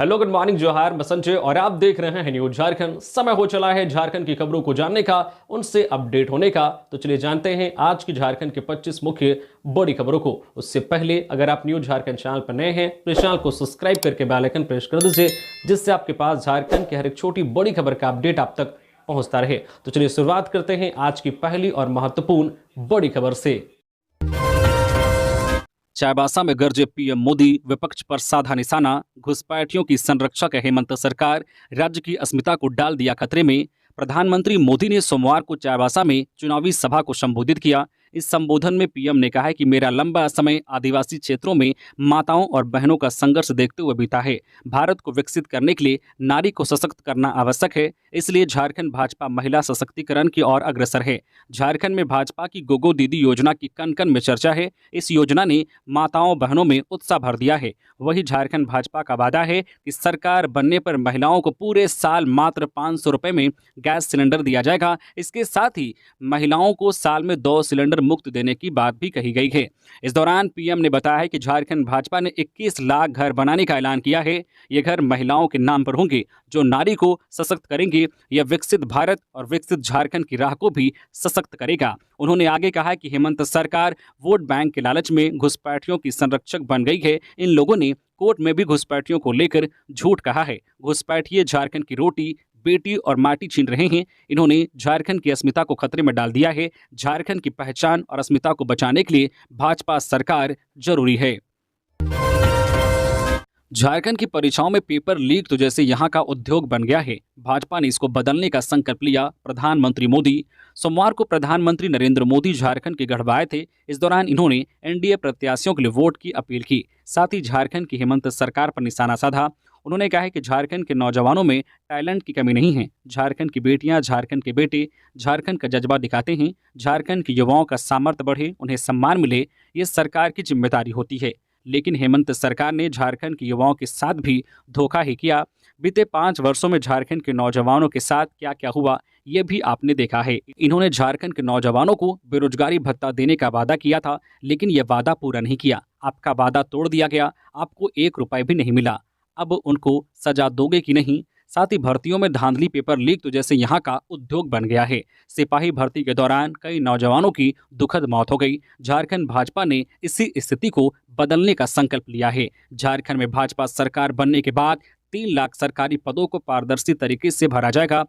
Hello, good morning, जोहार, मैं संजय और आप देख रहे हैं न्यूज झारखंड। समय हो चला है झारखंड की खबरों को जानने का, उनसे अपडेट होने का। तो चलिए जानते हैं आज की झारखंड के 25 मुख्य बड़ी खबरों को। उससे पहले अगर आप न्यूज झारखंड चैनल पर नए हैं तो इस चैनल को सब्सक्राइब करके बेल आइकन प्रेस कर दीजिए, जिससे आपके पास झारखंड की हर एक छोटी बड़ी खबर का अपडेट आप तक पहुंचता रहे। तो चलिए शुरुआत करते हैं आज की पहली और महत्वपूर्ण बड़ी खबर से। चाईबासा में गरजे पीएम मोदी, विपक्ष पर साधा निशाना। घुसपैठियों की संरक्षक है हेमंत सरकार, राज्य की अस्मिता को डाल दिया खतरे में। प्रधानमंत्री मोदी ने सोमवार को चाईबासा में चुनावी सभा को संबोधित किया। इस संबोधन में पीएम ने कहा है कि मेरा लंबा समय आदिवासी क्षेत्रों में माताओं और बहनों का संघर्ष देखते हुए बीता है। भारत को विकसित करने के लिए नारी को सशक्त करना आवश्यक है, इसलिए झारखंड भाजपा महिला सशक्तिकरण की ओर अग्रसर है। झारखंड में भाजपा की गोगो दीदी योजना की कन कन में चर्चा है। इस योजना ने माताओं बहनों में उत्साह भर दिया है। वही झारखंड भाजपा का वादा है कि सरकार बनने पर महिलाओं को पूरे साल मात्र 500 रुपए में गैस सिलेंडर दिया जाएगा। इसके साथ ही महिलाओं को साल में 2 सिलेंडर मुफ्त देने की बात भी कही गई है। इस दौरान पीएम ने बताया है कि झारखंड भाजपा ने 21 लाख घर बनाने का ऐलान किया है। ये घर महिलाओं के नाम पर होंगे, जो नारी को सशक्त करेंगे। यह विकसित भारत और विकसित झारखंड की राह को भी सशक्त करेगा। उन्होंने आगे कहा कि हेमंत सरकार वोट बैंक के लालच में घुसपैठियों की संरक्षक बन गई है। इन लोगों ने कोर्ट में भी घुसपैठियों को लेकर झूठ कहा है। घुसपैठिए झारखंड की रोटी, बेटी और माटी छीन रहे हैं। इन्होंने झारखंड की अस्मिता को खतरे में डाल दिया है। झारखंड की पहचान और अस्मिता को बचाने के लिए भाजपा सरकार जरूरी है। झारखंड की परीक्षाओं में पेपर लीक तो जैसे यहां का उद्योग बन गया है। भाजपा ने इसको बदलने का संकल्प लिया। प्रधानमंत्री मोदी सोमवार को प्रधानमंत्री नरेंद्र मोदी झारखंड के गढ़ आए थे। इस दौरान इन्होंने एनडीए प्रत्याशियों के लिए वोट की अपील की। साथ ही झारखंड की हेमंत सरकार पर निशाना साधा। उन्होंने कहा है कि झारखंड के नौजवानों में टैलेंट की कमी नहीं है। झारखंड की बेटियां, झारखंड के बेटे झारखंड का जज्बा दिखाते हैं। झारखंड के युवाओं का सामर्थ्य बढ़े, उन्हें सम्मान मिले, ये सरकार की जिम्मेदारी होती है। लेकिन हेमंत सरकार ने झारखंड के युवाओं के साथ भी धोखा ही किया। बीते 5 वर्षों में झारखंड के नौजवानों के साथ क्या क्या हुआ, ये भी आपने देखा है। इन्होंने झारखंड के नौजवानों को बेरोजगारी भत्ता देने का वादा किया था, लेकिन यह वादा पूरा नहीं किया। आपका वादा तोड़ दिया गया, आपको 1 रुपए भी नहीं मिला। अब उनको सजा दोगे कि नहीं? साथ ही भर्तियों में धांधली, पेपर लीक तो जैसे यहाँ का उद्योग बन गया है। सिपाही भर्ती के दौरान कई नौजवानों की दुखद मौत हो गई। झारखंड भाजपा ने इसी स्थिति को बदलने का संकल्प लिया है। झारखंड में भाजपा सरकार बनने के बाद 3 लाख सरकारी पदों को पारदर्शी तरीके से भरा जाएगा।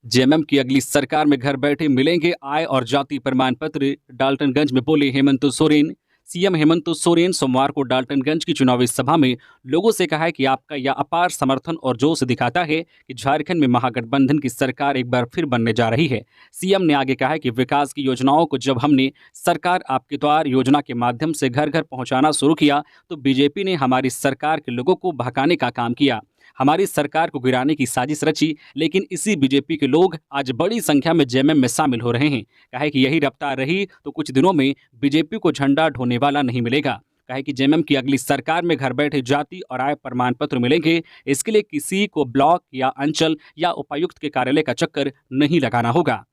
जेएमएम की अगली सरकार में घर बैठे मिलेंगे आय और जाति प्रमाण पत्र, डाल्टनगंज में बोले हेमंत सोरेन। सीएम हेमंत सोरेन सोमवार को डाल्टनगंज की चुनावी सभा में लोगों से कहा है कि आपका यह अपार समर्थन और जोश दिखाता है कि झारखंड में महागठबंधन की सरकार एक बार फिर बनने जा रही है। सीएम ने आगे कहा है कि विकास की योजनाओं को जब हमने सरकार आपके द्वार योजना के माध्यम से घर घर पहुंचाना शुरू किया तो बीजेपी ने हमारी सरकार के लोगों को भड़काने का काम किया, हमारी सरकार को गिराने की साजिश रची। लेकिन इसी बीजेपी के लोग आज बड़ी संख्या में जेएमएम में शामिल हो रहे हैं। कहा कि यही रफ्तार रही तो कुछ दिनों में बीजेपी को झंडा ढोने वाला नहीं मिलेगा। कहा कि जेएमएम की अगली सरकार में घर बैठे जाति और आय प्रमाण पत्र मिलेंगे। इसके लिए किसी को ब्लॉक या अंचल या उपायुक्त के कार्यालय का चक्कर नहीं लगाना होगा।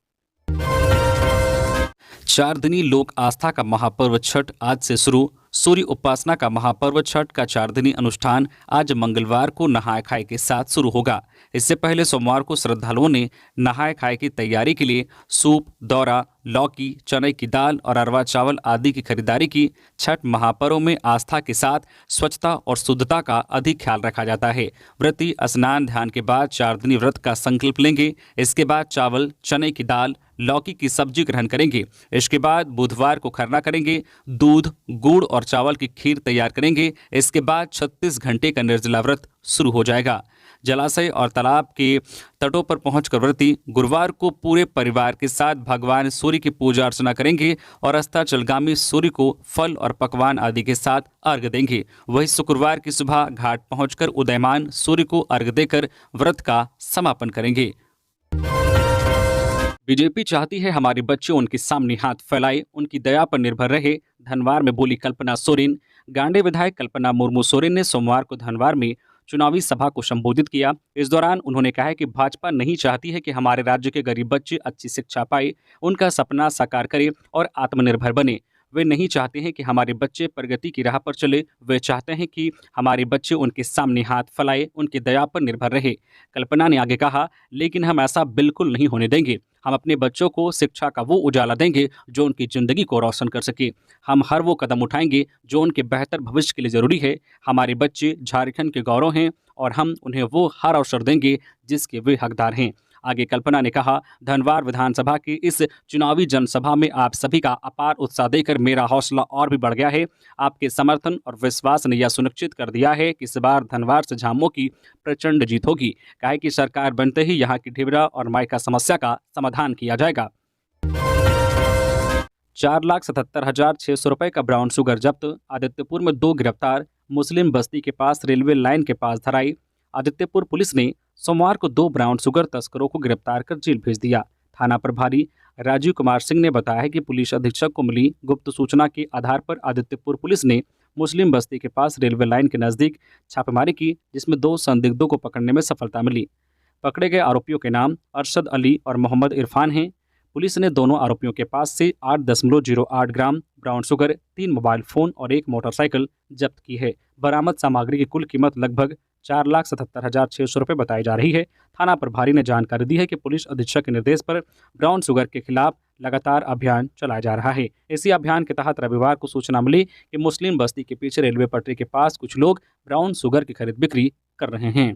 4 दिनी लोक आस्था का महापर्व छठ आज से शुरू। सूर्य उपासना का महापर्व छठ का 4 दिनी अनुष्ठान आज मंगलवार को नहाय खाए के साथ शुरू होगा। इससे पहले सोमवार को श्रद्धालुओं ने नहाय खाए की तैयारी के लिए सूप, दौरा, लौकी, चने की दाल और अरवा चावल आदि की खरीदारी की। छठ महापर्व में आस्था के साथ स्वच्छता और शुद्धता का अधिक ख्याल रखा जाता है। व्रती स्नान ध्यान के बाद 4 दिनी व्रत का संकल्प लेंगे। इसके बाद चावल, चने की दाल, लौकी की सब्जी ग्रहण करेंगे। इसके बाद बुधवार को खरना करेंगे। दूध, गुड़ और चावल की खीर तैयार करेंगे। इसके बाद 36 घंटे का निर्जला व्रत शुरू हो जाएगा। जलाशय और तालाब के तटों पर पहुंचकर व्रती गुरुवार को पूरे परिवार के साथ भगवान सूर्य की पूजा अर्चना करेंगे और अस्ताचलगामी सूर्य को फल और पकवान आदि के साथ अर्घ्य देंगे। वही शुक्रवार की सुबह घाट पहुंचकर उदयमान सूर्य को अर्घ्य देकर व्रत का समापन करेंगे। बीजेपी चाहती है हमारे बच्चे उनके सामने हाथ फैलाए, उनकी दया पर निर्भर रहे। धनवार में बोली कल्पना सोरेन। गांडे विधायक कल्पना मुर्मू सोरेन ने सोमवार को धनवार में चुनावी सभा को संबोधित किया। इस दौरान उन्होंने कहा कि भाजपा नहीं चाहती है कि हमारे राज्य के गरीब बच्चे अच्छी शिक्षा पाए, उनका सपना साकार करें और आत्मनिर्भर बने। वे नहीं चाहते हैं कि हमारे बच्चे प्रगति की राह पर चले, वे चाहते हैं कि हमारे बच्चे उनके सामने हाथ फैलाए, उनकी दया पर निर्भर रहे। कल्पना ने आगे कहा, लेकिन हम ऐसा बिल्कुल नहीं होने देंगे। हम अपने बच्चों को शिक्षा का वो उजाला देंगे जो उनकी ज़िंदगी को रोशन कर सके। हम हर वो कदम उठाएंगे जो उनके बेहतर भविष्य के लिए ज़रूरी है। हमारे बच्चे झारखंड के गौरव हैं और हम उन्हें वो हर अवसर देंगे जिसके वे हकदार हैं। आगे कल्पना ने कहा, धनवार विधानसभा की इस चुनावी जनसभा में आप सभी का अपार उत्साह देकर मेरा हौसला और भी बढ़ गया है। आपके समर्थन और विश्वास ने यह सुनिश्चित कर दिया है कि इस बार धनवार से झामुमो की प्रचंड जीत होगी। काहे कि सरकार बनते ही यहाँ की ढिबरा और माइका समस्या का समाधान किया जाएगा। 4,77,600 रुपए का ब्राउन शुगर जब्त। आदित्यपुर में 2 गिरफ्तार। मुस्लिम बस्ती के पास रेलवे लाइन के पास धराई। आदित्यपुर पुलिस ने सोमवार को 2 ब्राउन शुगर तस्करों को गिरफ्तार कर जेल भेज दिया। थाना प्रभारी राजीव कुमार सिंह ने बताया है कि पुलिस अधीक्षक को मिली गुप्त सूचना के आधार पर आदित्यपुर पुलिस ने मुस्लिम बस्ती के पास रेलवे लाइन के नज़दीक छापेमारी की, जिसमें 2 संदिग्धों को पकड़ने में सफलता मिली। पकड़े गए आरोपियों के नाम अरशद अली और मोहम्मद इरफान हैं। पुलिस ने दोनों आरोपियों के पास से 8.08 gram brown sugar, 3 mobile phone और 1 मोटरसाइकिल जब्त की है। बरामद सामग्री की कुल कीमत लगभग 4,77,600 रुपये बताई जा रही है। थाना प्रभारी ने जानकारी दी है कि पुलिस अधीक्षक के निर्देश पर ब्राउन शुगर के खिलाफ लगातार अभियान चलाया जा रहा है। इसी अभियान के तहत रविवार को सूचना मिली कि मुस्लिम बस्ती के पीछे रेलवे पटरी के पास कुछ लोग ब्राउन शुगर की खरीद बिक्री कर रहे हैं।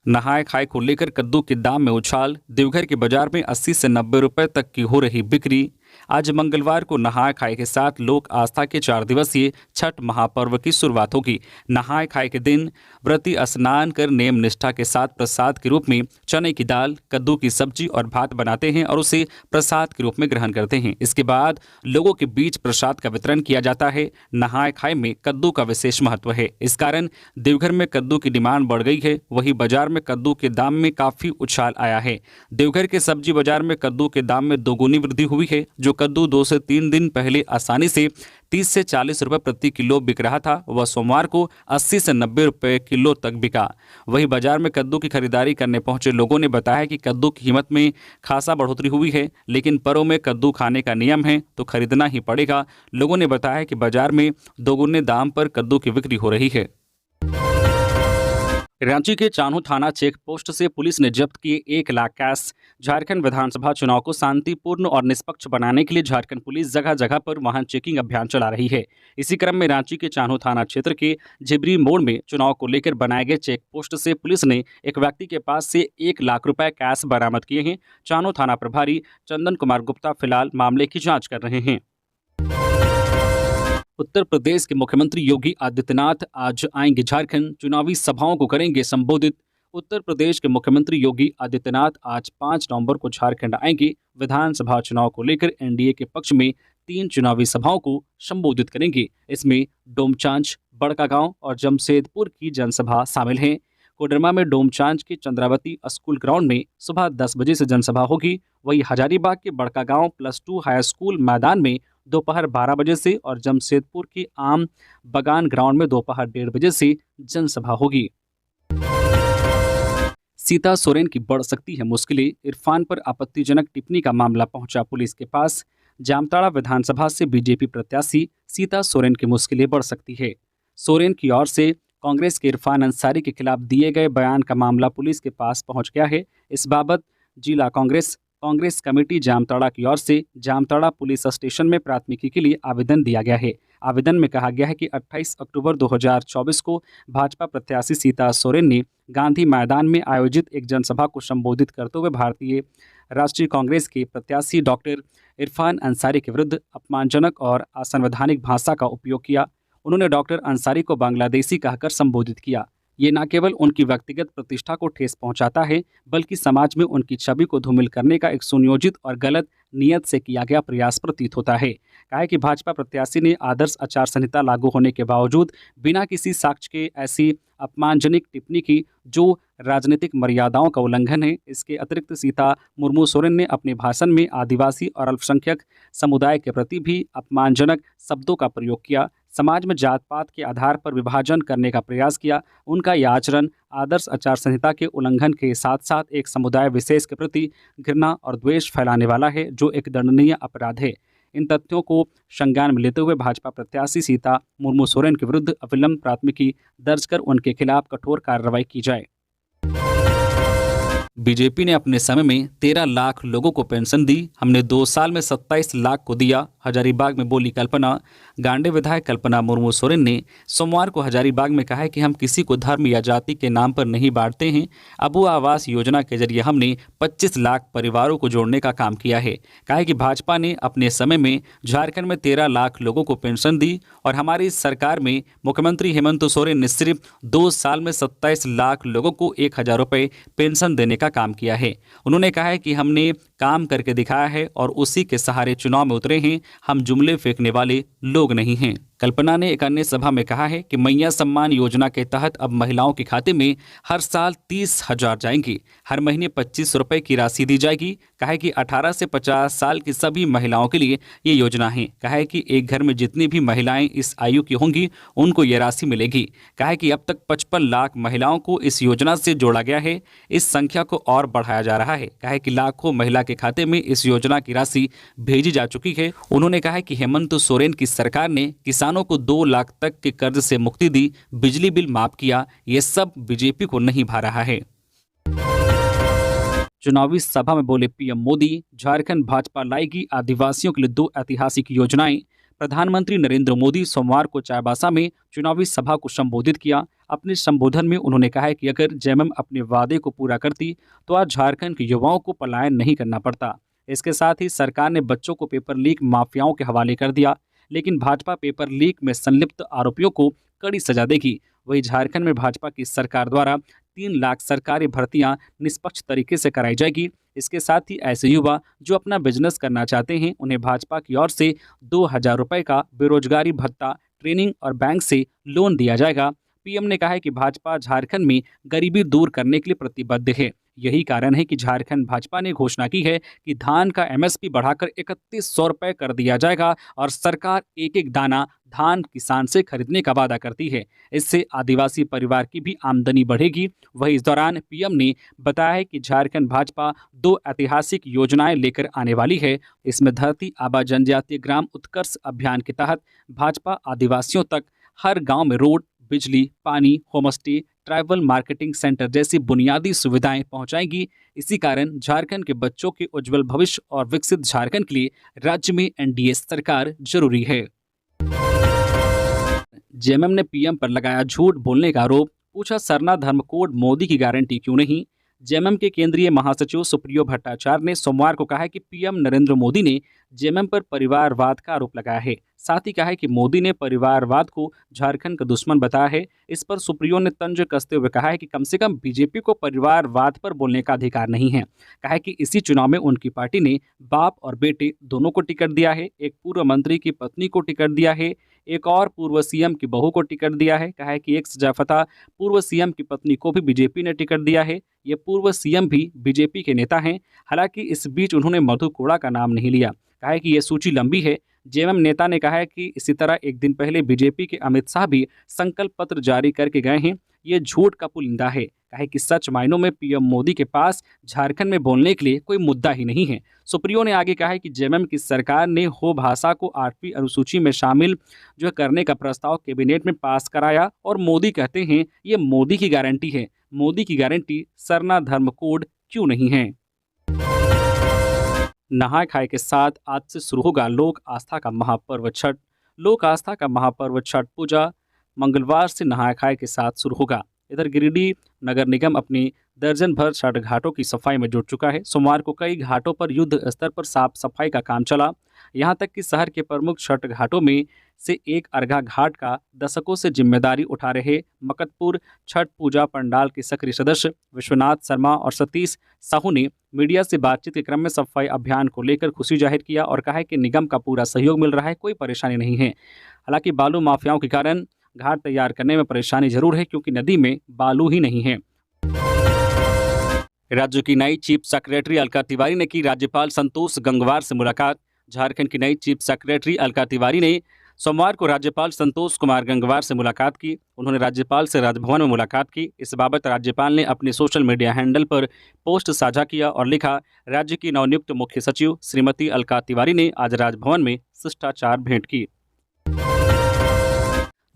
नहाय खाए को लेकर कद्दू के दाम में उछाल। देवघर के बाजार में 80 से 90 रुपए तक की हो रही बिक्री। आज मंगलवार को नहाय खाए के साथ लोक आस्था के 4 दिवसीय छठ महापर्व की शुरुआत होगी। नहाय खाए के दिन व्रती स्नान कर नेम निष्ठा के साथ प्रसाद के रूप में चने की दाल, कद्दू की सब्जी और भात बनाते हैं और उसे प्रसाद के रूप में ग्रहण करते हैं। इसके बाद लोगों के बीच प्रसाद का वितरण किया जाता है। नहाय खाए में कद्दू का विशेष महत्व है, इस कारण देवघर में कद्दू की डिमांड बढ़ गई है। वहीं बाजार में कद्दू के दाम में काफ़ी उछाल आया है। देवघर के सब्जी बाजार में कद्दू के दाम में दोगुनी वृद्धि हुई है। जो कद्दू 2 से 3 दिन पहले आसानी से 30 से 40 रुपए प्रति किलो बिक रहा था, वह सोमवार को 80 से 90 रुपए किलो तक बिका। वहीं बाजार में कद्दू की खरीदारी करने पहुंचे लोगों ने बताया कि कद्दू की कीमत में खासा बढ़ोतरी हुई है, लेकिन पर्व में कद्दू खाने का नियम है तो खरीदना ही पड़ेगा। लोगों ने बताया कि बाजार में दोगुने दाम पर कद्दू की बिक्री हो रही है। रांची के चान्हो थाना चेक पोस्ट से पुलिस ने जब्त किए 1 लाख कैश। झारखंड विधानसभा चुनाव को शांतिपूर्ण और निष्पक्ष बनाने के लिए झारखंड पुलिस जगह जगह पर वाहन चेकिंग अभियान चला रही है। इसी क्रम में रांची के चान्हो थाना क्षेत्र के झिबरी मोड़ में चुनाव को लेकर बनाए गए चेक पोस्ट से पुलिस ने एक व्यक्ति के पास से 1 लाख रुपए कैश बरामद किए हैं। चान्हो थाना प्रभारी चंदन कुमार गुप्ता फिलहाल मामले की जाँच कर रहे हैं। उत्तर प्रदेश के मुख्यमंत्री योगी आदित्यनाथ आज आएंगे झारखंड, चुनावी सभाओं को करेंगे संबोधित। उत्तर प्रदेश के मुख्यमंत्री योगी आदित्यनाथ आज 5 नवंबर को झारखंड आएंगे। विधानसभा चुनाव को लेकर एनडीए के पक्ष में 3 चुनावी सभाओं को संबोधित करेंगे। इसमें डोमचांच, बड़कागांव और जमशेदपुर की जनसभा शामिल हैं। कोडरमा में डोमचांच के चंद्रावती स्कूल ग्राउंड में सुबह 10 बजे से जनसभा होगी। वहीं हजारीबाग के बड़कागांव +2 हाई स्कूल मैदान में दोपहर 12 बजे से और जमशेदपुर के आम बगान ग्राउंड में दोपहर 1:30 बजे से जनसभा होगी। सीता सोरेन की बढ़ सकती है मुश्किलें। इरफान पर आपत्तिजनक टिप्पणी का मामला पहुंचा पुलिस के पास। जामताड़ा विधानसभा से बीजेपी प्रत्याशी सीता सोरेन की मुश्किलें बढ़ सकती है। सोरेन की ओर से कांग्रेस के इरफान अंसारी के खिलाफ दिए गए बयान का मामला पुलिस के पास पहुंच गया है। इस बाबत जिला कांग्रेस कमेटी जामताड़ा की ओर से जामताड़ा पुलिस स्टेशन में प्राथमिकी के लिए आवेदन दिया गया है। आवेदन में कहा गया है कि 28 अक्टूबर 2024 को भाजपा प्रत्याशी सीता सोरेन ने गांधी मैदान में आयोजित एक जनसभा को संबोधित करते हुए भारतीय राष्ट्रीय कांग्रेस के प्रत्याशी डॉक्टर इरफान अंसारी के विरुद्ध अपमानजनक और असंवैधानिक भाषा का उपयोग किया। उन्होंने डॉक्टर अंसारी को बांग्लादेशी कहकर संबोधित किया। ये न केवल उनकी व्यक्तिगत प्रतिष्ठा को ठेस पहुंचाता है, बल्कि समाज में उनकी छवि को धूमिल करने का एक सुनियोजित और गलत नियत से किया गया प्रयास प्रतीत होता है। कहा कि भाजपा प्रत्याशी ने आदर्श आचार संहिता लागू होने के बावजूद बिना किसी साक्ष्य के ऐसी अपमानजनक टिप्पणी की जो राजनीतिक मर्यादाओं का उल्लंघन है। इसके अतिरिक्त सीता मुर्मू सोरेन ने अपने भाषण में आदिवासी और अल्पसंख्यक समुदाय के प्रति भी अपमानजनक शब्दों का प्रयोग किया। समाज में जात पात के आधार पर विभाजन करने का प्रयास किया। उनका यह आचरण आदर्श आचार संहिता के उल्लंघन के साथ साथ एक समुदाय विशेष के प्रति घृणा और द्वेष फैलाने वाला है, जो एक दंडनीय अपराध है। इन तथ्यों को संज्ञान में लेते हुए भाजपा प्रत्याशी सीता मुर्मू सोरेन के विरुद्ध अविलंब प्राथमिकी दर्ज कर उनके खिलाफ कठोर कार्रवाई की जाए। बीजेपी ने अपने समय में 13 लाख लोगों को पेंशन दी, हमने 2 साल में 27 लाख को दिया, हजारीबाग में बोली कल्पना। गांडे विधायक कल्पना मुर्मू सोरेन ने सोमवार को हजारीबाग में कहा है कि हम किसी को धर्म या जाति के नाम पर नहीं बांटते हैं। अबू आवास योजना के जरिए हमने 25 लाख परिवारों को जोड़ने का काम किया है। कहा है कि भाजपा ने अपने समय में झारखंड में 13 लाख लोगों को पेंशन दी और हमारी सरकार में मुख्यमंत्री हेमंत सोरेन ने सिर्फ 2 साल में 27 लाख लोगों को 1,000 रुपये पेंशन देने का काम किया है। उन्होंने कहा है कि हमने काम करके दिखाया है और उसी के सहारे चुनाव में उतरे हैं, हम जुमले फेंकने वाले लोग नहीं हैं। कल्पना ने एक अन्य सभा में कहा है कि मैया सम्मान योजना के तहत अब महिलाओं के खाते में हर साल 30,000 जाएंगे, हर महीने 25 रुपए की राशि दी जाएगी। कहा है कि 18 से 50 साल की सभी महिलाओं के लिए ये योजना है। कहा है कि एक घर में जितनी भी महिलाएं इस आयु की होंगी उनको ये राशि मिलेगी। कहा है कि अब तक 55 लाख महिलाओं को इस योजना से जोड़ा गया है, इस संख्या को और बढ़ाया जा रहा है। कहा है कि लाखों महिला के खाते में इस योजना की राशि भेजी जा चुकी है। उन्होंने कहा है कि हेमंत सोरेन की सरकार ने किसानों को 2 लाख तक के कर्ज से मुक्ति दी, बिजली बिल माफ किया, ये सब बीजेपी को नहीं भा रहा है। चुनावी सभा में बोले पीएम मोदी, झारखंड भाजपा लाएगी आदिवासियों के लिए 2 ऐतिहासिक योजनाएं। प्रधानमंत्री नरेंद्र मोदी सोमवार को चाईबासा में चुनावी सभा को संबोधित किया। अपने संबोधन में उन्होंने कहा है कि अगर जेएमएम अपने वादे को पूरा करती तो आज झारखंड के युवाओं को पलायन नहीं करना पड़ता। इसके साथ ही सरकार ने बच्चों को पेपर लीक माफियाओं के हवाले कर दिया, लेकिन भाजपा पेपर लीक में संलिप्त आरोपियों को कड़ी सजा देगी। वहीं झारखंड में भाजपा की सरकार द्वारा 3 लाख सरकारी भर्तियां निष्पक्ष तरीके से कराई जाएगी। इसके साथ ही ऐसे युवा जो अपना बिजनेस करना चाहते हैं उन्हें भाजपा की ओर से 2,000 रुपये का बेरोजगारी भत्ता, ट्रेनिंग और बैंक से लोन दिया जाएगा। पीएम ने कहा है कि भाजपा झारखंड में गरीबी दूर करने के लिए प्रतिबद्ध है। यही कारण है कि झारखंड भाजपा ने घोषणा की है कि धान का एमएसपी बढ़ाकर 3100 रुपये कर दिया जाएगा और सरकार एक एक दाना धान किसान से खरीदने का वादा करती है। इससे आदिवासी परिवार की भी आमदनी बढ़ेगी। वहीं इस दौरान पीएम ने बताया है कि झारखंड भाजपा 2 ऐतिहासिक योजनाएं लेकर आने वाली है। इसमें धरती आबा जनजातीय ग्राम उत्कर्ष अभियान के तहत भाजपा आदिवासियों तक हर गाँव में रोड, बिजली, पानी, होमस्टे, ट्राइबल मार्केटिंग सेंटर जैसी बुनियादी सुविधाएं पहुंचाएगी। इसी कारण झारखंड के बच्चों के उज्जवल भविष्य और विकसित झारखंड के लिए राज्य में एनडीए सरकार जरूरी है। जेएमएम ने पीएम पर लगाया झूठ बोलने का आरोप, पूछा सरना धर्म कोड मोदी की गारंटी क्यों नहीं। जेएमएम के केंद्रीय महासचिव सुप्रियो भट्टाचार्य ने सोमवार को कहा है कि पीएम नरेंद्र मोदी ने जेएमएम पर परिवारवाद का आरोप लगाया है। साथ ही कहा है कि मोदी ने परिवारवाद को झारखंड का दुश्मन बताया है। इस पर सुप्रियो ने तंज कसते हुए कहा है कि कम से कम बीजेपी को परिवारवाद पर बोलने का अधिकार नहीं है। कहा है कि इसी चुनाव में उनकी पार्टी ने बाप और बेटे दोनों को टिकट दिया है, एक पूर्व मंत्री की पत्नी को टिकट दिया है, एक और पूर्व सीएम की बहू को टिकट दिया है। कहा है कि एक सजाफता पूर्व सीएम की पत्नी को भी बीजेपी ने टिकट दिया है। ये पूर्व सीएम भी बीजेपी के नेता हैं। हालांकि इस बीच उन्होंने मधु कोड़ा का नाम नहीं लिया। कहा है कि ये सूची लंबी है। जेएमएम नेता ने कहा है कि इसी तरह एक दिन पहले बीजेपी के अमित शाह भी संकल्प पत्र जारी करके गए हैं। ये झूठ का पुलिंदा है। कहा है कि सच मायनों में पीएम मोदी के पास झारखंड में बोलने के लिए कोई मुद्दा ही नहीं है। सुप्रियो ने आगे कहा है कि जेएमएम की सरकार ने हो भाषा को 8वीं अनुसूची में शामिल करने का प्रस्ताव कैबिनेट में पास कराया और मोदी कहते हैं ये मोदी की गारंटी है। मोदी की गारंटी सरना धर्म कोड क्यों नहीं है। नहाय खाए के साथ आज से शुरू होगा लोक आस्था का महापर्व छठ। लोक आस्था का महापर्व छठ पूजा मंगलवार से नहाय खाए के साथ शुरू होगा। इधर गिरिडीह नगर निगम अपनी दर्जन भर छठ घाटों की सफाई में जुट चुका है। सोमवार को कई घाटों पर युद्ध स्तर पर साफ सफाई का काम चला। यहां तक कि शहर के प्रमुख छठ घाटों में से एक अर्घा घाट का दशकों से जिम्मेदारी उठा रहे मकतपुर छठ पूजा पंडाल के सक्रिय सदस्य विश्वनाथ शर्मा और सतीश साहू ने मीडिया से बातचीत के क्रम में सफाई अभियान को लेकर खुशी जाहिर किया और कहा है कि निगम का पूरा सहयोग मिल रहा है, कोई परेशानी नहीं है। हालांकि बालू माफियाओं के कारण घाट तैयार करने में परेशानी जरूर है, क्योंकि नदी में बालू ही नहीं है। राज्य की नई चीफ सेक्रेटरी अलका तिवारी ने की राज्यपाल संतोष गंगवार से मुलाकात। झारखंड की नई चीफ सेक्रेटरी अलका तिवारी ने सोमवार को राज्यपाल संतोष कुमार गंगवार से मुलाकात की। उन्होंने राज्यपाल से राजभवन में मुलाकात की। इस बाबत राज्यपाल ने अपने सोशल मीडिया हैंडल पर पोस्ट साझा किया और लिखा, राज्य की नवनियुक्त मुख्य सचिव श्रीमती अलका तिवारी ने आज राजभवन में शिष्टाचार भेंट की।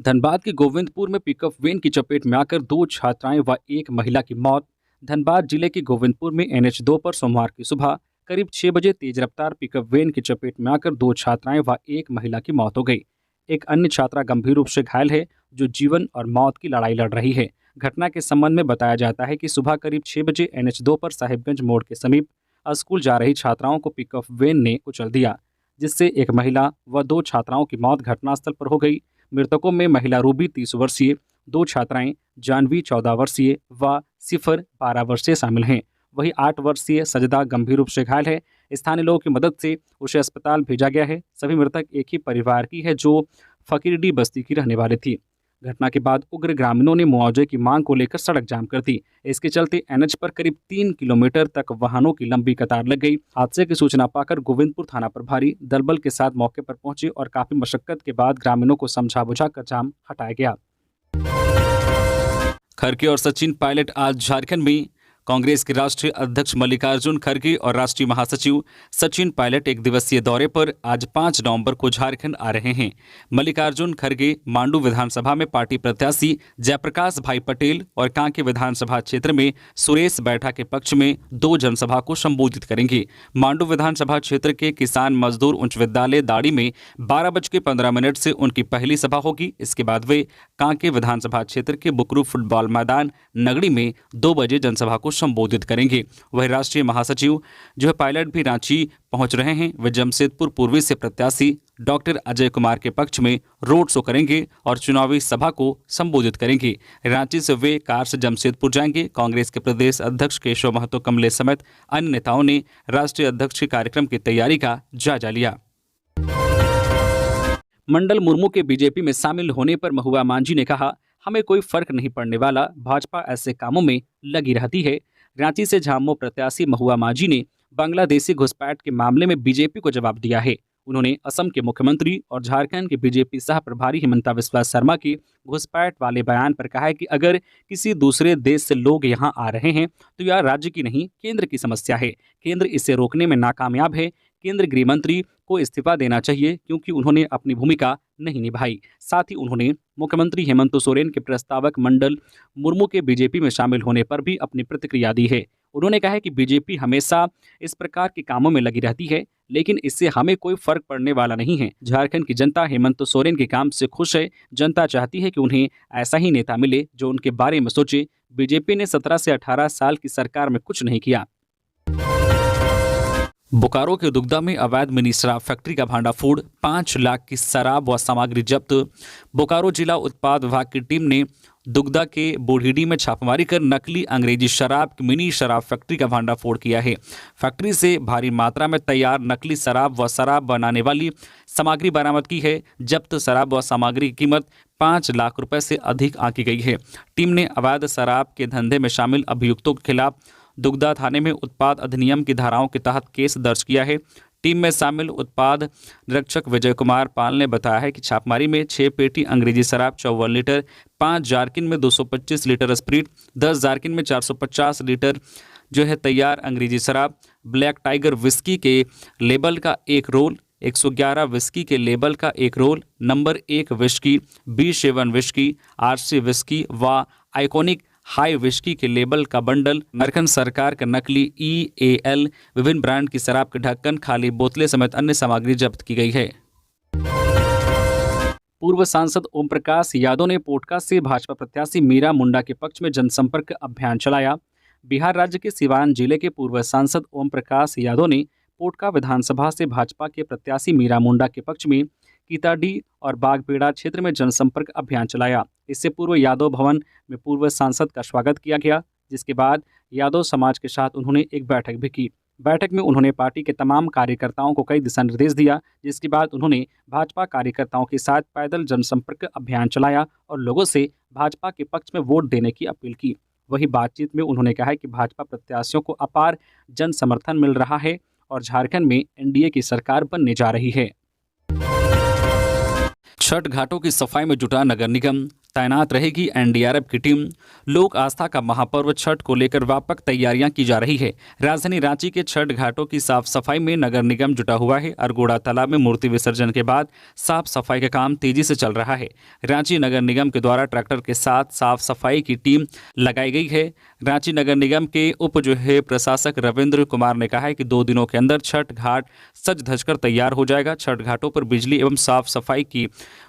धनबाद के गोविंदपुर में पिकअप वैन की चपेट में आकर 2 छात्राएं व एक महिला की मौत। धनबाद जिले के गोविंदपुर में NH2 पर सोमवार की सुबह करीब 6 बजे तेज रफ्तार पिकअप वैन की चपेट में आकर 2 छात्राएं व एक महिला की मौत हो गई। एक अन्य छात्रा गंभीर रूप से घायल है, जो जीवन और मौत की लड़ाई लड़ रही है। घटना के संबंध में बताया जाता है कि सुबह करीब 6 बजे NH2 पर साहिबगंज मोड़ के समीप स्कूल जा रही छात्राओं को पिकअप वैन ने कुचल दिया, जिससे एक महिला व 2 छात्राओं की मौत घटनास्थल पर हो गई। मृतकों में महिला रूबी 30 वर्षीय, 2 छात्राएं जानवी 14 वर्षीय व सिफर 12 वर्षीय शामिल हैं। वहीं 8 वर्षीय सजदा गंभीर रूप से घायल है। स्थानीय लोगों की मदद से उसे अस्पताल भेजा गया है। सभी मृतक एक ही परिवार की है, जो फकीरडी बस्ती की रहने वाली थी। घटना के बाद उग्र ग्रामीणों ने मुआवजे की मांग को लेकर सड़क जाम कर दी। इसके चलते NH पर करीब 3 किलोमीटर तक वाहनों की लंबी कतार लग गई। हादसे की सूचना पाकर गोविंदपुर थाना प्रभारी दलबल के साथ मौके पर पहुंचे और काफी मशक्कत के बाद ग्रामीणों को समझा बुझाकर जाम हटाया गया। खड़गे और सचिन पायलट आज झारखंड में। कांग्रेस के राष्ट्रीय अध्यक्ष मल्लिकार्जुन खड़गे और राष्ट्रीय महासचिव सचिन पायलट एक दिवसीय दौरे पर आज 5 नवंबर को झारखंड आ रहे हैं। मल्लिकार्जुन खड़गे मांडू विधानसभा में पार्टी प्रत्याशी जयप्रकाश भाई पटेल और कांके विधानसभा क्षेत्र में सुरेश बैठा के पक्ष में 2 जनसभा को संबोधित करेंगे। मांडू विधानसभा क्षेत्र के किसान मजदूर उच्च विद्यालय दाड़ी में 12:15 से उनकी पहली सभा होगी। इसके बाद वे कांके विधानसभा क्षेत्र के बुकरू फुटबॉल मैदान नगड़ी में 2 बजे जनसभा को संबोधित करेंगे। वही राष्ट्रीय महासचिव जो है पायलट भी रांची पहुंच रहे हैं। वे जमशेदपुर पूर्वी से प्रत्याशी डॉक्टर अजय कुमार के पक्ष में रोड शो करेंगे और चुनावी सभा को संबोधित करेंगे। रांची से वे कार से जमशेदपुर जाएंगे। कांग्रेस के प्रदेश अध्यक्ष केशव महतो कमले समेत अन्य नेताओं ने राष्ट्रीय अध्यक्ष के कार्यक्रम की तैयारी का जायजा लिया। मंडल मुर्मू के बीजेपी में शामिल होने पर महुआ मांझी ने कहा, हमें कोई फर्क नहीं पड़ने वाला, भाजपा ऐसे कामों में लगी रहती है। रांची से झामुमो प्रत्याशी महुआ मांझी ने बांग्लादेशी घुसपैठ के मामले में बीजेपी को जवाब दिया है। उन्होंने असम के मुख्यमंत्री और झारखंड के बीजेपी सह प्रभारी हिमंता बिस्वा शर्मा के घुसपैठ वाले बयान पर कहा है कि अगर किसी दूसरे देश से लोग यहां आ रहे हैं तो यह राज्य की नहीं, केंद्र की समस्या है। केंद्र इसे रोकने में नाकामयाब है। केंद्र गृह मंत्री को इस्तीफा देना चाहिए, क्योंकि उन्होंने अपनी भूमिका नहीं निभाई। साथ ही उन्होंने मुख्यमंत्री हेमंत सोरेन के प्रस्तावक मंडल मुर्मू के बीजेपी में शामिल होने पर भी अपनी प्रतिक्रिया दी है। उन्होंने कहा है कि बीजेपी हमेशा इस प्रकार के कामों में लगी रहती है, लेकिन इससे हमें कोई फर्क पड़ने वाला नहीं है। झारखंड की जनता हेमंत सोरेन के काम से खुश है। जनता चाहती है कि उन्हें ऐसा ही नेता मिले जो उनके बारे में सोचे। बीजेपी ने 17 से 18 साल की सरकार में कुछ नहीं किया। बोकारो के दुगदा में अवैध मिनी शराब फैक्ट्री का भांडाफोड़, 5 लाख की शराब व सामग्री जब्त। बोकारो जिला उत्पाद विभाग की टीम ने दुगदा के बोढ़ीडी में छापेमारी कर नकली अंग्रेजी शराब की मिनी शराब फैक्ट्री का भांडाफोड़ किया है। फैक्ट्री से भारी मात्रा में तैयार नकली शराब व शराब बनाने वाली सामग्री बरामद की है। जब्त शराब व सामग्री की कीमत 5 लाख रुपए से अधिक आंकी गई है। टीम ने अवैध शराब के धंधे में शामिल अभियुक्तों के खिलाफ दुगदा थाने में उत्पाद अधिनियम की धाराओं के तहत केस दर्ज किया है। टीम में शामिल उत्पाद निरीक्षक विजय कुमार पाल ने बताया है कि छापेमारी में 6 पेटी अंग्रेजी शराब 54 लीटर, 5 जारकिन में 225 लीटर स्प्रिट, 10 जारकिन में 450 लीटर जो है तैयार अंग्रेजी शराब, ब्लैक टाइगर विस्की के लेबल का 1 रोल, 111 विस्की के लेबल का 1 roll, number 1 whisky, B7 whisky, RC whisky व आइकॉनिक हाई विस्की के लेबल का बंडल, झारखंड सरकार का नकली EAL, विभिन्न ब्रांड की शराब के ढक्कन, खाली बोतलें समेत अन्य सामग्री जब्त की गई है। पूर्व सांसद ओम प्रकाश यादव ने पोटका से भाजपा प्रत्याशी मीरा मुंडा के पक्ष में जनसंपर्क अभियान चलाया। बिहार राज्य के सिवान जिले के पूर्व सांसद ओम प्रकाश यादव ने पोटका विधानसभा से भाजपा के प्रत्याशी मीरा मुंडा के पक्ष में कीताडी और बागपेड़ा क्षेत्र में जनसंपर्क अभियान चलाया। इससे पूर्व यादव भवन में पूर्व सांसद का स्वागत किया गया, जिसके बाद यादव समाज के साथ उन्होंने एक बैठक भी की। बैठक में उन्होंने पार्टी के तमाम कार्यकर्ताओं को कई दिशा निर्देश दिया, जिसके बाद उन्होंने भाजपा कार्यकर्ताओं के साथ पैदल जनसंपर्क अभियान चलाया और लोगों से भाजपा के पक्ष में वोट देने की अपील की। वही बातचीत में उन्होंने कहा कि भाजपा प्रत्याशियों को अपार जन समर्थन मिल रहा है और झारखंड में NDA की सरकार बनने जा रही है। छठ घाटों की सफाई में जुटा नगर निगम, तैनात रहेगी एनडीआरएफ की टीम। लोक आस्था का महापर्व छठ को लेकर व्यापक तैयारियां की जा रही है। राजधानी रांची के छठ घाटों की साफ सफाई में नगर निगम जुटा हुआ है। अरगोड़ा तालाब में मूर्ति विसर्जन के बाद साफ सफाई का काम तेजी से चल रहा है। रांची नगर निगम के द्वारा ट्रैक्टर के साथ साफ सफाई की टीम लगाई गई है। रांची नगर निगम के उप प्रशासक रविंद्र कुमार ने कहा है कि 2 दिनों के अंदर छठ घाट सज धज कर तैयार हो जाएगा। छठ घाटों पर बिजली एवं साफ सफाई की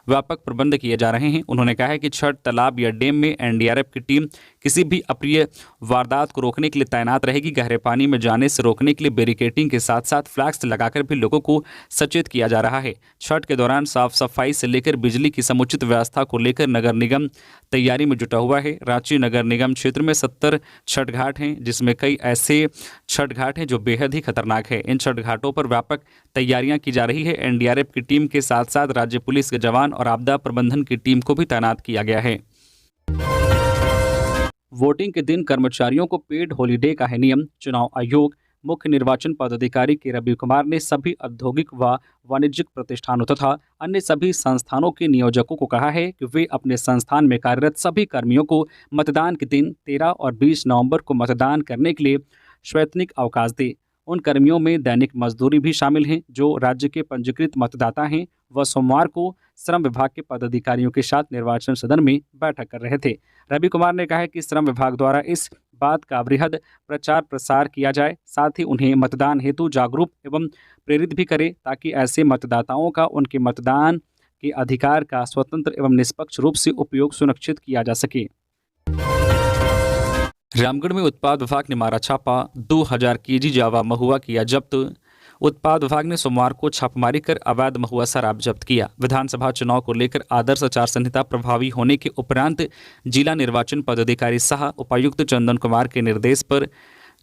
व्यापक प्रबंध किए जा रहे हैं। उन्होंने कहा है कि छठ तालाब या डैम में एनडीआरएफ की टीम किसी भी अप्रिय वारदात को रोकने के लिए तैनात रहेगी। गहरे पानी में जाने से रोकने के लिए बैरिकेडिंग के साथ साथ फ्लैग्स लगाकर भी लोगों को सचेत किया जा रहा है। छठ के दौरान साफ सफाई से लेकर बिजली की समुचित व्यवस्था को लेकर नगर निगम तैयारी में जुटा हुआ है। रांची नगर निगम क्षेत्र में 70 छठ घाट हैं, जिसमें कई ऐसे छठ घाट हैं जो बेहद ही खतरनाक है। इन छठ घाटों पर व्यापक तैयारियां की जा रही है। एनडीआरएफ की टीम के साथ साथ राज्य पुलिस के जवान और आपदा प्रबंधन की टीम को भी तैनात किया गया है। वोटिंग के दिन कर्मचारियों को पेड हॉलीडे का है नियम। चुनाव आयोग मुख्य निर्वाचन पदाधिकारी के रवि कुमार ने सभी औद्योगिक व वाणिज्यिक प्रतिष्ठानों तथा अन्य सभी संस्थानों के नियोजकों को कहा है कि वे अपने संस्थान में कार्यरत सभी कर्मियों को मतदान के दिन 13 और 20 नवंबर को मतदान करने के लिए स्वैतनिक अवकाश दें। उन कर्मियों में दैनिक मजदूरी भी शामिल हैं जो राज्य के पंजीकृत मतदाता हैं। वह सोमवार को श्रम विभाग के पदाधिकारियों के साथ निर्वाचन सदन में बैठक कर रहे थे। रवि कुमार ने कहा कि श्रम विभाग द्वारा इस बात का वृहद प्रचार प्रसार किया जाए, साथ ही उन्हें मतदान हेतु जागरूक एवं प्रेरित भी करे ताकि ऐसे मतदाताओं का उनके मतदान के अधिकार का स्वतंत्र एवं निष्पक्ष रूप से उपयोग सुनिश्चित किया जा सके। रामगढ़ में उत्पाद विभाग ने मारा छापा, 2000 केजी जावा महुआ किया जब्त। उत्पाद विभाग ने सोमवार को छापेमारी कर अवैध महुआ शराब जब्त किया। विधानसभा चुनाव को लेकर आदर्श आचार संहिता प्रभावी होने के उपरांत जिला निर्वाचन पदाधिकारी सह उपायुक्त चंदन कुमार के निर्देश पर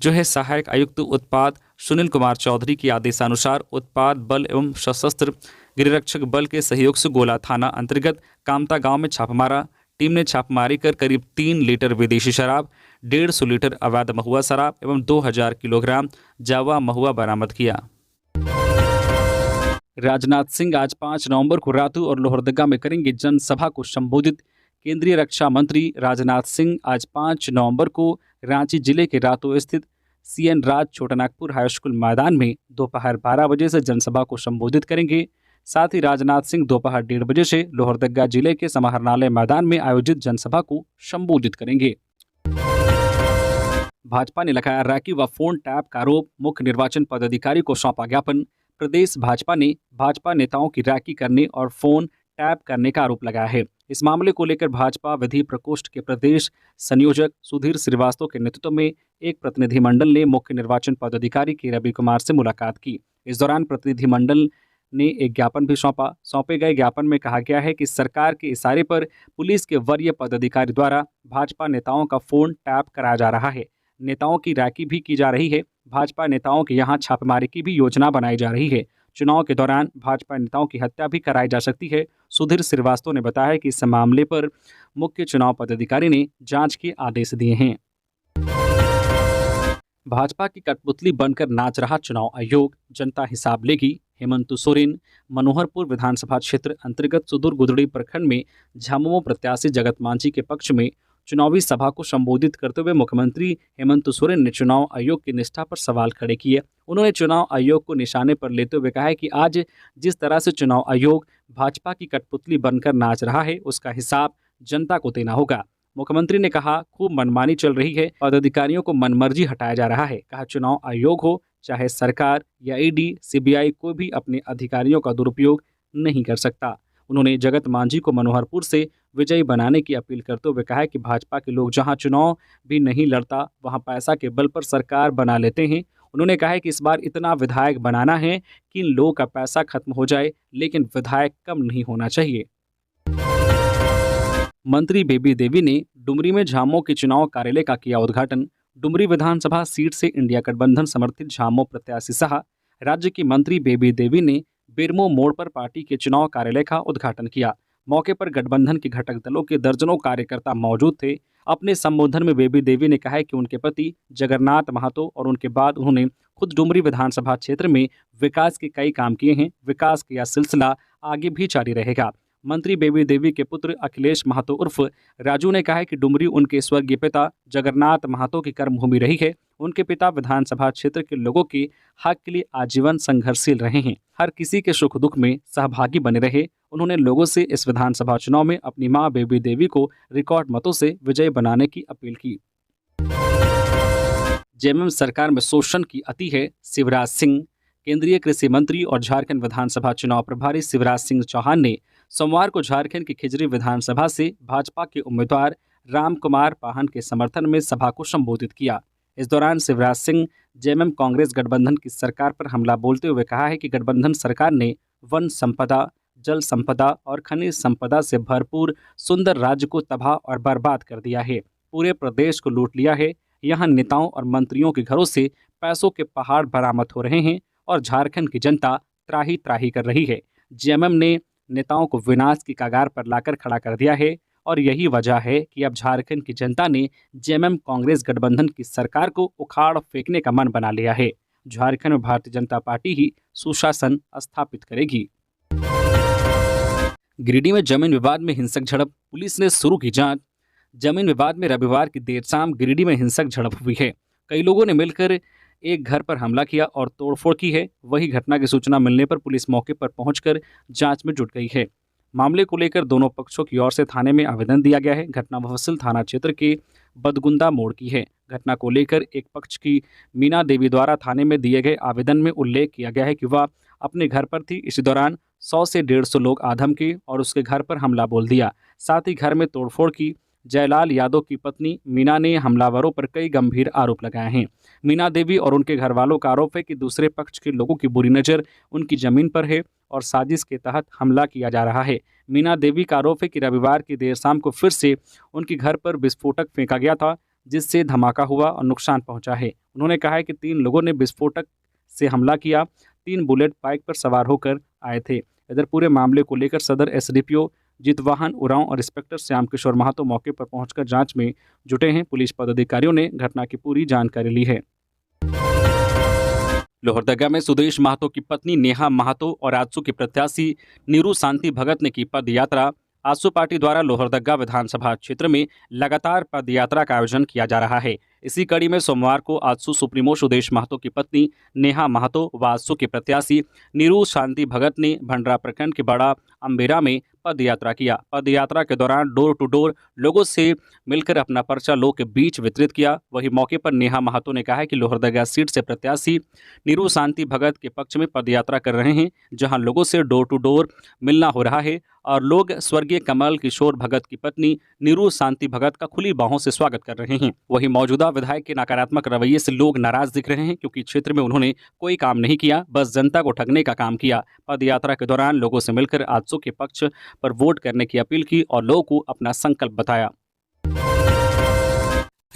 सहायक आयुक्त उत्पाद सुनील कुमार चौधरी के आदेशानुसार उत्पाद बल एवं सशस्त्र गिरिरक्षक बल के सहयोग से गोला थाना अंतर्गत कामता गांव में छापा मारा। टीम ने छापेमारी कर करीब 3 लीटर विदेशी शराब, 150 लीटर अवैध महुआ शराब एवं 2000 किलोग्राम जावा महुआ बरामद किया। राजनाथ सिंह आज 5 नवंबर को रातू और लोहरदगा में करेंगे जनसभा को संबोधित। केंद्रीय रक्षा मंत्री राजनाथ सिंह आज 5 नवंबर को रांची जिले के रातू स्थित CN राज छोटानागपुर हाई स्कूल मैदान में दोपहर 12 बजे से जनसभा को संबोधित करेंगे। साथ ही राजनाथ सिंह दोपहर 1:30 बजे से लोहरदगा जिले के समाहरणालय मैदान में आयोजित जनसभा को संबोधित करेंगे। भाजपा ने लगाया रैकी व फोन टैप का आरोप, मुख्य निर्वाचन पदाधिकारी को सौंपा ज्ञापन। प्रदेश भाजपा ने भाजपा नेताओं की रैकी करने और फोन टैप करने का आरोप लगाया है। इस मामले को लेकर भाजपा विधि प्रकोष्ठ के प्रदेश संयोजक सुधीर श्रीवास्तव के नेतृत्व में एक प्रतिनिधिमंडल ने मुख्य निर्वाचन पदाधिकारी के रवि कुमार से मुलाकात की। इस दौरान प्रतिनिधिमंडल ने एक ज्ञापन भी सौंपा। सौंपे गए ज्ञापन में कहा गया है कि सरकार के इशारे पर पुलिस के वरीय पदाधिकारी द्वारा भाजपा नेताओं का फोन टैप कराया जा रहा है। नेताओं की रैकी भी की जा रही है। भाजपा नेताओं के यहां छापेमारी की भी योजना बनाई जा रही है। चुनाव के दौरान भाजपा नेताओं की हत्या भी कराई जा सकती है। सुधीर श्रीवास्तव ने बताया कि इस मामले पर मुख्य चुनाव पदाधिकारी ने जांच के आदेश दिए हैं। भाजपा की कठपुतली बनकर नाच रहा चुनाव आयोग, जनता हिसाब लेगी। हेमंत सोरेन मनोहरपुर विधानसभा क्षेत्र अंतर्गत सुदूर गुदड़ी प्रखंड में झामुमो प्रत्याशी जगत मांझी के पक्ष में चुनावी सभा को संबोधित करते हुए मुख्यमंत्री हेमंत सोरेन ने चुनाव आयोग की निष्ठा पर सवाल खड़े किए। उन्होंने चुनाव आयोग को निशाने पर लेते हुए कहा कि आज जिस तरह से चुनाव आयोग भाजपा की कठपुतली बनकर नाच रहा है, उसका हिसाब जनता को देना होगा। मुख्यमंत्री ने कहा, खूब मनमानी चल रही है, पदाधिकारियों को मनमर्जी हटाया जा रहा है। कहा, चुनाव आयोग हो चाहे सरकार या ईडी, CBI, कोई भी अपने अधिकारियों का दुरुपयोग नहीं कर सकता। उन्होंने जगत मांझी को मनोहरपुर से विजयी बनाने की अपील करते हुए कहा कि भाजपा के लोग जहां चुनाव भी नहीं लड़ता वहां पैसा के बल पर सरकार बना लेते हैं। उन्होंने कहा कि इस बार इतना विधायक बनाना है कि इन लोगों का पैसा खत्म हो जाए, लेकिन विधायक कम नहीं होना चाहिए। मंत्री बेबी देवी ने डुमरी में झामुमो के चुनाव कार्यालय का किया उद्घाटन। डुमरी विधानसभा सीट से इंडिया गठबंधन समर्थित झामुमो प्रत्याशी सह राज्य की मंत्री बेबी देवी ने बिरमो मोड़ पर पार्टी के चुनाव कार्यालय का उद्घाटन किया। मौके पर गठबंधन के घटक दलों के दर्जनों कार्यकर्ता मौजूद थे। अपने संबोधन में बेबी देवी ने कहा कि उनके पति जगन्नाथ महातो और उनके बाद उन्होंने खुद डुमरी विधानसभा क्षेत्र में विकास के कई काम किए हैं। विकास का यह सिलसिला आगे भी जारी रहेगा। मंत्री बेबी देवी के पुत्र अखिलेश महतो उर्फ राजू ने कहा है कि डुमरी उनके स्वर्गीय पिता जगन्नाथ महतो की कर्मभूमि रही है। उनके पिता विधानसभा क्षेत्र के लोगों के हक के लिए आजीवन संघर्षशील रहे हैं, हर किसी के सुख दुख में सहभागी बने रहे। उन्होंने लोगों से इस विधानसभा चुनाव में अपनी मां बेबी देवी को रिकॉर्ड मतों से विजयी बनाने की अपील की। जेएमएम सरकार में शोषण की अति है, शिवराज सिंह। केंद्रीय कृषि मंत्री और झारखंड विधानसभा चुनाव प्रभारी शिवराज सिंह चौहान ने सोमवार को झारखंड की खिजरी विधानसभा से भाजपा के उम्मीदवार राम कुमार पाहन के समर्थन में सभा को संबोधित किया। इस दौरान शिवराज सिंह जेएमएम कांग्रेस गठबंधन की सरकार पर हमला बोलते हुए कहा है कि गठबंधन सरकार ने वन संपदा, जल संपदा और खनिज संपदा से भरपूर सुंदर राज्य को तबाह और बर्बाद कर दिया है, पूरे प्रदेश को लूट लिया है। यहाँ नेताओं और मंत्रियों के घरों से पैसों के पहाड़ बरामद हो रहे हैं और झारखंड की जनता त्राही त्राही कर रही है। जेएमएम ने नेताओं को विनाश की कगार पर लाकर खड़ा कर दिया है और यही वजह है कि अब झारखंड की जनता ने जेएमएम कांग्रेस गठबंधन की सरकार को उखाड़ फेंकने का मन बना लिया है। झारखंड में भारतीय जनता पार्टी ही सुशासन स्थापित करेगी। गिरिडीह में जमीन विवाद में हिंसक झड़प, पुलिस ने शुरू की जांच। जमीन विवाद में रविवार की देर शाम गिरिडीह में हिंसक झड़प हुई है। कई लोगों ने मिलकर एक घर पर हमला किया और तोड़फोड़ की है। वही घटना की सूचना मिलने पर पुलिस मौके पर पहुंचकर जांच में जुट गई है। मामले को लेकर दोनों पक्षों की ओर से थाने में आवेदन दिया गया है। घटना मुफस्सिल थाना क्षेत्र के बदगुंदा मोड़ की है। घटना को लेकर एक पक्ष की मीना देवी द्वारा थाने में दिए गए आवेदन में उल्लेख किया गया है कि वह अपने घर पर थी। इसी दौरान 100 से 150 लोग आधम के और उसके घर पर हमला बोल दिया, साथ ही घर में तोड़फोड़ की। जयलाल यादव की पत्नी मीना ने हमलावरों पर कई गंभीर आरोप लगाए हैं। मीना देवी और उनके घर वालों का आरोप है कि दूसरे पक्ष के लोगों की बुरी नज़र उनकी ज़मीन पर है और साजिश के तहत हमला किया जा रहा है। मीना देवी का आरोप है कि रविवार की देर शाम को फिर से उनके घर पर विस्फोटक फेंका गया था, जिससे धमाका हुआ और नुकसान पहुंचा है। उन्होंने कहा है कि 3 लोगों ने विस्फोटक से हमला किया, 3 बुलेट बाइक पर सवार होकर आए थे। इधर पूरे मामले को लेकर सदर एसडीपीओ जितवाहन उरांव और इंस्पेक्टर श्याम किशोर महतो मौके पर पहुंचकर जांच में जुटे हैं। पुलिस पदाधिकारियों ने घटना की पूरी जानकारी ली है। लोहरदगा में सुदेश महतो की पत्नी नेहा महतो और आजसू की प्रत्याशी नीरू शांति भगत ने की पद यात्रा। आजसू पार्टी द्वारा लोहरदगा विधानसभा क्षेत्र में लगातार पद यात्रा का आयोजन किया जा रहा है। इसी कड़ी में सोमवार को आजसू सुप्रीमो सुदेश महतो की पत्नी नेहा महतो व आजसू के प्रत्याशी नीरू शांति भगत ने भंडरा प्रखंड के बड़ा अम्बेरा में पद यात्रा किया। पद यात्रा के दौरान डोर टू डोर लोगों से मिलकर अपना पर्चा लोगों के बीच वितरित किया। वही मौके पर नेहा महतो ने कहा है कि लोहरदगा सीट से प्रत्याशी नीरू शांति भगत के पक्ष में पद यात्रा कर रहे हैं, जहां लोगों से डोर टू डोर मिलना हो रहा है और लोग स्वर्गीय कमल किशोर भगत की पत्नी नीरू शांति भगत का खुली बाहों से स्वागत कर रहे हैं। वही मौजूदा विधायक के नकारात्मक रवैये से लोग नाराज दिख रहे हैं, क्योंकि क्षेत्र में उन्होंने कोई काम नहीं किया, बस जनता को ठगने का काम किया। पद यात्रा के दौरान लोगों से मिलकर आजसू के पक्ष पर वोट करने की अपील की और लोगों को अपना संकल्प बताया।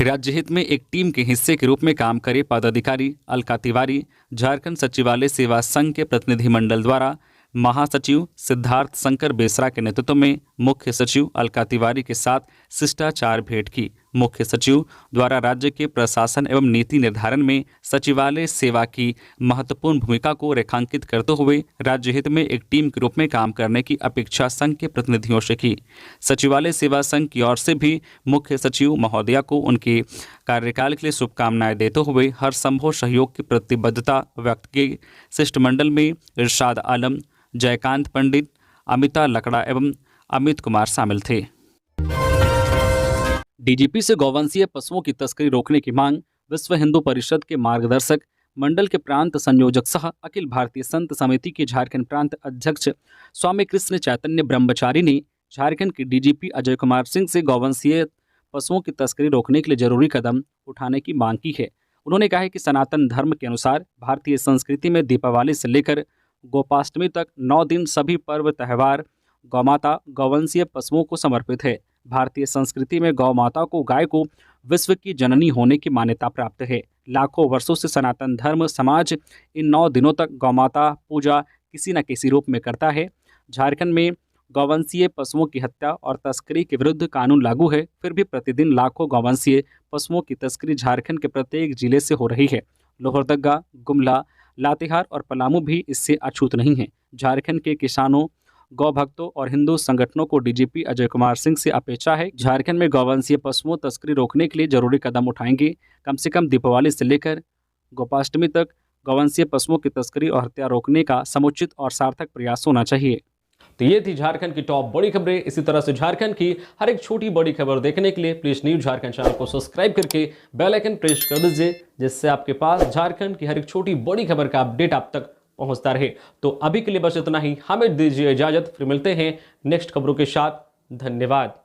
राज्य हित में एक टीम के हिस्से के रूप में काम करे पदाधिकारी अलका तिवारी। झारखंड सचिवालय सेवा संघ के प्रतिनिधिमंडल द्वारा महासचिव सिद्धार्थ शंकर बेसरा के नेतृत्व में मुख्य सचिव अलका तिवारी के साथ शिष्टाचार भेंट की। मुख्य सचिव द्वारा राज्य के प्रशासन एवं नीति निर्धारण में सचिवालय सेवा की महत्वपूर्ण भूमिका को रेखांकित करते हुए राज्य हित में एक टीम के रूप में काम करने की अपेक्षा संघ के प्रतिनिधियों से की। सचिवालय सेवा संघ की ओर से भी मुख्य सचिव महोदया को उनके कार्यकाल के लिए शुभकामनाएं देते हुए हर संभव सहयोग की प्रतिबद्धता व्यक्त की। शिष्टमंडल में इरशाद आलम, जयकांत पंडित, अमिता लकड़ा एवं अमित कुमार शामिल थे। डीजीपी से गौवंशीय पशुओं की तस्करी रोकने की मांग। विश्व हिंदू परिषद के मार्गदर्शक मंडल के प्रांत संयोजक सह अखिल भारतीय संत समिति के झारखंड प्रांत अध्यक्ष स्वामी कृष्ण चैतन्य ब्रह्मचारी ने झारखंड के डीजीपी अजय कुमार सिंह से गौवंशीय पशुओं की तस्करी रोकने के लिए जरूरी कदम उठाने की मांग की है। उन्होंने कहा है कि सनातन धर्म के अनुसार भारतीय संस्कृति में दीपावली से लेकर गोपाष्टमी तक 9 दिन सभी पर्व त्यौहार गौमाता गौवंशीय पशुओं को समर्पित है। भारतीय संस्कृति में गौ माता को गाय को विश्व की जननी होने की मान्यता प्राप्त है। लाखों वर्षों से सनातन धर्म समाज इन 9 दिनों तक गौमाता पूजा किसी न किसी रूप में करता है। झारखंड में गौवंशीय पशुओं की हत्या और तस्करी के विरुद्ध कानून लागू है, फिर भी प्रतिदिन लाखों गौवंशीय पशुओं की तस्करी झारखंड के प्रत्येक जिले से हो रही है। लोहरदगा, गुमला, लातेहार और पलामू भी इससे अछूत नहीं हैं। झारखंड के किसानों गौ भक्तों और हिंदू संगठनों को डीजीपी अजय कुमार सिंह से अपेक्षा है झारखंड में गौवंशीय पशुओं तस्करी रोकने के लिए जरूरी कदम उठाएंगे। कम से कम दीपावली से लेकर गोपाष्टमी तक गौवंशीय पशुओं की तस्करी और हत्या रोकने का समुचित और सार्थक प्रयास होना चाहिए। तो ये थी झारखंड की टॉप बड़ी खबरें। इसी तरह से झारखंड की हर एक छोटी बड़ी खबर देखने के लिए प्लीज न्यूज झारखंड चैनल को सब्सक्राइब करके बेल आइकन प्रेस कर दीजिए, जिससे आपके पास झारखंड की हर एक छोटी बड़ी खबर का अपडेट आप तक पहुंचता रहे। तो अभी के लिए बस इतना ही, हमें दीजिए इजाजत, फिर मिलते हैं नेक्स्ट खबरों के साथ। धन्यवाद।